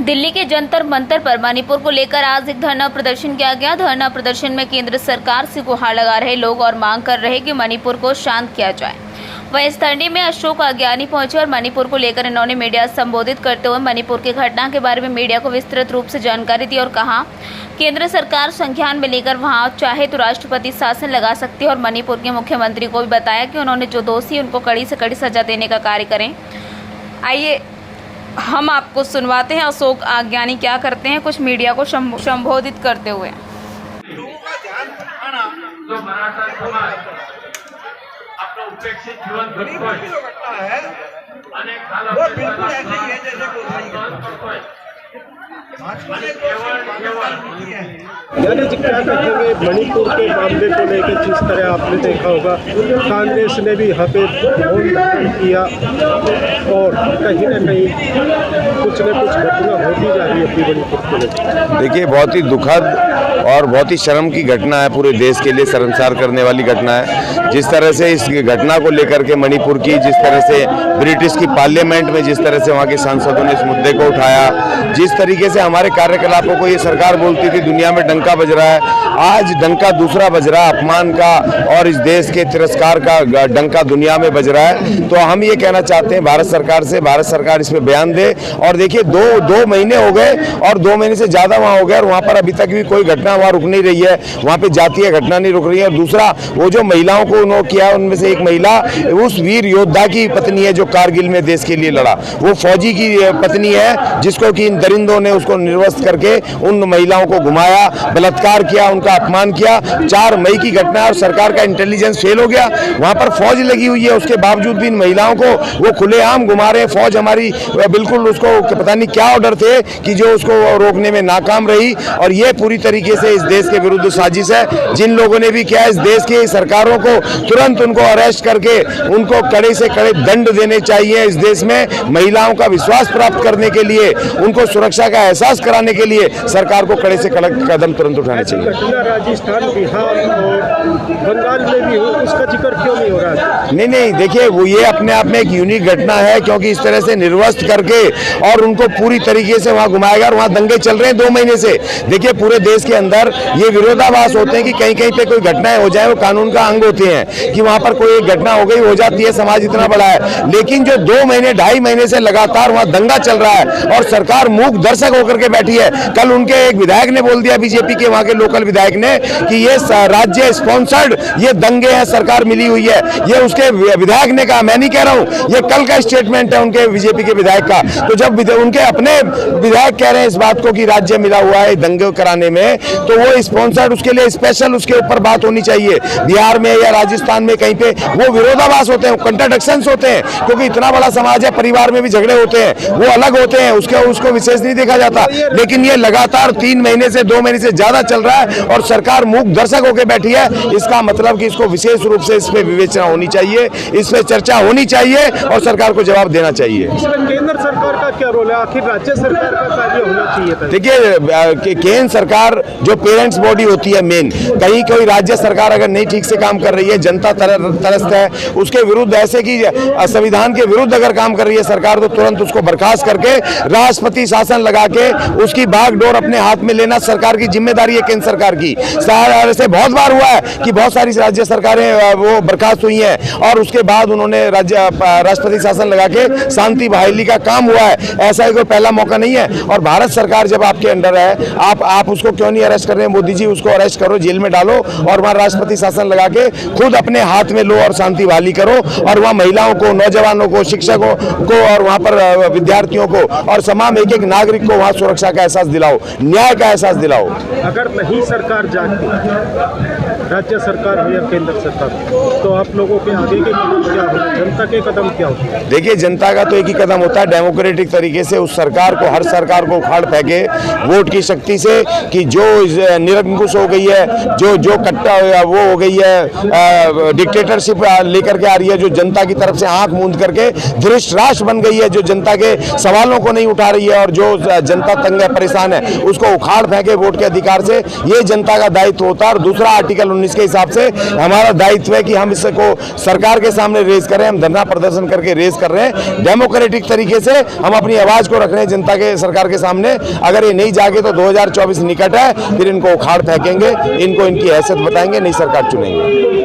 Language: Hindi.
दिल्ली के जंतर मंतर पर मणिपुर को लेकर आज एक धरना प्रदर्शन किया गया। धरना प्रदर्शन में केंद्र सरकार से गुहार लगा रहे लोग और मांग कर रहे कि मणिपुर को शांत किया जाए। वह इस धरने में अशोक अज्ञानी पहुंचे और मणिपुर को लेकर इन्होंने मीडिया संबोधित करते हुए मणिपुर की घटना के बारे में मीडिया को विस्तृत रूप से जानकारी दी और कहा केंद्र सरकार संज्ञान में लेकर वहां चाहे तो राष्ट्रपति शासन लगा सकती है और मणिपुर के मुख्यमंत्री को भी बताया कि उन्होंने जो दोषी उनको कड़ी से कड़ी सजा देने का कार्य करें। आइए हम आपको सुनवाते हैं अशोक आज्ञानी क्या करते हैं कुछ मीडिया को संबोधित करते हुए। जो मराठा समाज अपना उपेक्षित जीवन जगतोय है अनेक यानी जी क्या कहेंगे मणिपुर के मामले को लेकर? जिस तरह आपने देखा होगा कांग्रेस ने भी यहाँ पे मौन किया और कहीं न कहीं कुछ न कुछ घटना होती जा रही है अपनी मणिपुर को लेकर। देखिए, बहुत ही दुखद और बहुत ही शर्म की घटना है, पूरे देश के लिए शर्मसार करने वाली घटना है। जिस तरह से इस घटना को लेकर के मणिपुर की जिस तरह से ब्रिटिश की पार्लियामेंट में जिस तरह से वहाँ के सांसदों ने इस मुद्दे को उठाया, जिस तरीके से हमारे कार्यकलापों को ये सरकार बोलती थी दुनिया में डंका बज रहा है, आज डंका दूसरा बज रहा है, अपमान का और इस देश के तिरस्कार का डंका दुनिया में बज रहा है। तो हम ये कहना चाहते हैं भारत सरकार से, भारत सरकार इसमें बयान दे। और देखिए दो महीने हो गए और 2 महीने से ज़्यादा वहाँ हो गया और वहाँ पर अभी तक भी कोई घटना वहाँ रुक नहीं रही है, वहाँ पे जातीय घटना नहीं रुक रही है। और दूसरा वो जो महिलाओं को उन्होंने किया, उनमें से एक महिला उस वीर योद्धा की पत्नी है जो कारगिल में देश के लिए लड़ा, वो फौजी की पत्नी है जिसको कि इन दरिंदों ने उसको निर्वस्त्र करके उन महिलाओं को घुमाया, बलात्कार किया, उनका अपमान किया। 4 मई की घटना और सरकार का इंटेलिजेंस फेल हो गया, वहाँ पर फौज लगी हुई है, उसके बावजूद भी इन महिलाओं को वो खुलेआम घुमा रहे। फौज हमारी बिल्कुल उसको पता नहीं क्या ऑर्डर थे कि जो उसको रोकने में नाकाम रही। और ये पूरी तरीके से इस देश के विरुद्ध साजिश है। जिन लोगों ने भी किया, इस देश की सरकारों को तुरंत उनको अरेस्ट करके उनको कड़े से कड़े दंड देने चाहिए। इस देश में महिलाओं का विश्वास प्राप्त करने के लिए, उनको सुरक्षा का एहसास कराने के लिए सरकार को कड़े से कड़े कदम तुरंत उठाने चाहिए। राजस्थान, बिहार और बंगाल में भी हो, उसका जिक्र क्यों नहीं हो रहा है? नहीं, देखिए वो ये अपने आप में एक यूनिक घटना है, क्योंकि इस तरह से निर्वस्त्र करके और उनको पूरी तरीके से वहाँ घुमाया गया और वहाँ दंगे चल रहे हैं 2 महीने से। देखिए पूरे देश के अंदर ये विरोधाभास होते हैं कि कहीं कहीं पे कोई घटनाएं हो जाए, वो कानून का अंग होते हैं कि वहाँ पर कोई एक घटना हो गई, हो जाती है, समाज इतना बड़ा है। लेकिन जो 2 महीने 2.5 महीने से लगातार वहाँ दंगा चल रहा है और सरकार मूक दर्शक होकर के बैठी है। कल उनके एक विधायक ने बोल दिया, बीजेपी के वहाँ के लोकल विधायक ने, कि ये राज्य स्पॉन्सर्ड ये दंगे हैं, सरकार मिली हुई है। ये उसके विधायक ने कहा, मैं नहीं कह रहा हूँ, ये कल का स्टेटमेंट है उनके बीजेपी के विधायक का। तो जब उनके अपने विधायक कह रहे हैं इस बात को कि राज्य मिला हुआ है दंगे कराने में, तो वो स्पॉन्सर्ड, उसके लिए स्पेशल उसके ऊपर बात होनी चाहिए। बिहार में या राजस्थान में कहीं पे वो विरोधाभास होते हैं, कंट्राडिक्शंस होते हैं, क्योंकि इतना बड़ा समाज है, परिवार में भी झगड़े होते हैं, वो अलग होते हैं, उसको विशेष नहीं देखा जाता। लेकिन ये लगातार 3 महीने से 2 महीने से ज्यादा चल रहा है और सरकार मूक दर्शक होकर बैठी है। इसका मतलब कि इसको विशेष रूप से इस पे विवेचना होनी चाहिए, इस पे चर्चा होनी चाहिए और सरकार को जवाब देना चाहिए। इसमें केंद्र सरकार का क्या रोल है? आखिर राज्य सरकार का कार्य होना चाहिए। देखिए केंद्र सरकार जो पेरेंट्स बॉडी होती है मेन, कहीं कोई राज्य सरकार अगर नहीं ठीक से काम कर रही है, जनता तरस्त है, उसके विरुद्ध ऐसे कि संविधान के विरुद्ध अगर काम कर रही है सरकार, तो तुरंत उसको बर्खास्त करके राष्ट्रपति शासन लगा के उसकी बागडोर अपने हाथ में लेना सरकार की जिम्मेदारी है, केंद्र सरकार की। ऐसे बहुत बार हुआ है कि बहुत सारी राज्य सरकारें वो बर्खास्त हुई हैं और उसके बाद उन्होंने राष्ट्रपति शासन लगा के शांति बहाली का काम हुआ है। ऐसा ही कोई पहला मौका नहीं है। और भारत सरकार जब आपके अंडर है, आप उसको क्यों नहीं अरेस्ट कर रहे हैं? मोदी जी उसको अरेस्ट करो, जेल में डालो और वहाँ राष्ट्रपति शासन लगा के खुद अपने हाथ में लो और शांति बहाली करो। और वहाँ महिलाओं को, नौजवानों को, शिक्षकों को और वहाँ पर विद्यार्थियों को और तमाम एक नागरिक को वहाँ सुरक्षा का एहसास दिलाओ, न्याय का एहसास दिलाओ। अगर नहीं सरकार जागती, राज्य सरकार हो या केंद्र सरकार, तो आप लोगों के आगे के कदम क्या होगा? जनता के कदम क्या होगा? देखिए जनता का तो एक ही कदम होता है, डेमोक्रेटिक तरीके से उस सरकार को, हर सरकार को उखाड़ फेंके वोट की शक्ति से, कि जो निरंकुश हो गई है, जो कट्टा वो हो गई है, डिक्टेटरशिप लेकर के आ रही है, जो जनता की तरफ से आंख मूंद करके धृष्ट राष्ट्र बन गई है, जो जनता के सवालों को नहीं उठा रही है और जो जनता जनता तंग है, परेशान है, उसको उखाड़ फेंके वोट के अधिकार से, ये जनता का दायित्व होता है। और दूसरा आर्टिकल 19 के हिसाब से हमारा दायित्व है कि हम इसको सरकार के सामने रेज करें। हम धरना प्रदर्शन करके रेज कर रहे हैं, डेमोक्रेटिक तरीके से हम अपनी आवाज को रख रहे हैं जनता के, सरकार के सामने। अगर ये नहीं जागे तो 2024 निकट है, फिर इनको उखाड़ फेंकेंगे, इनको इनकी हैसियत बताएंगे, नई सरकार चुनेंगे।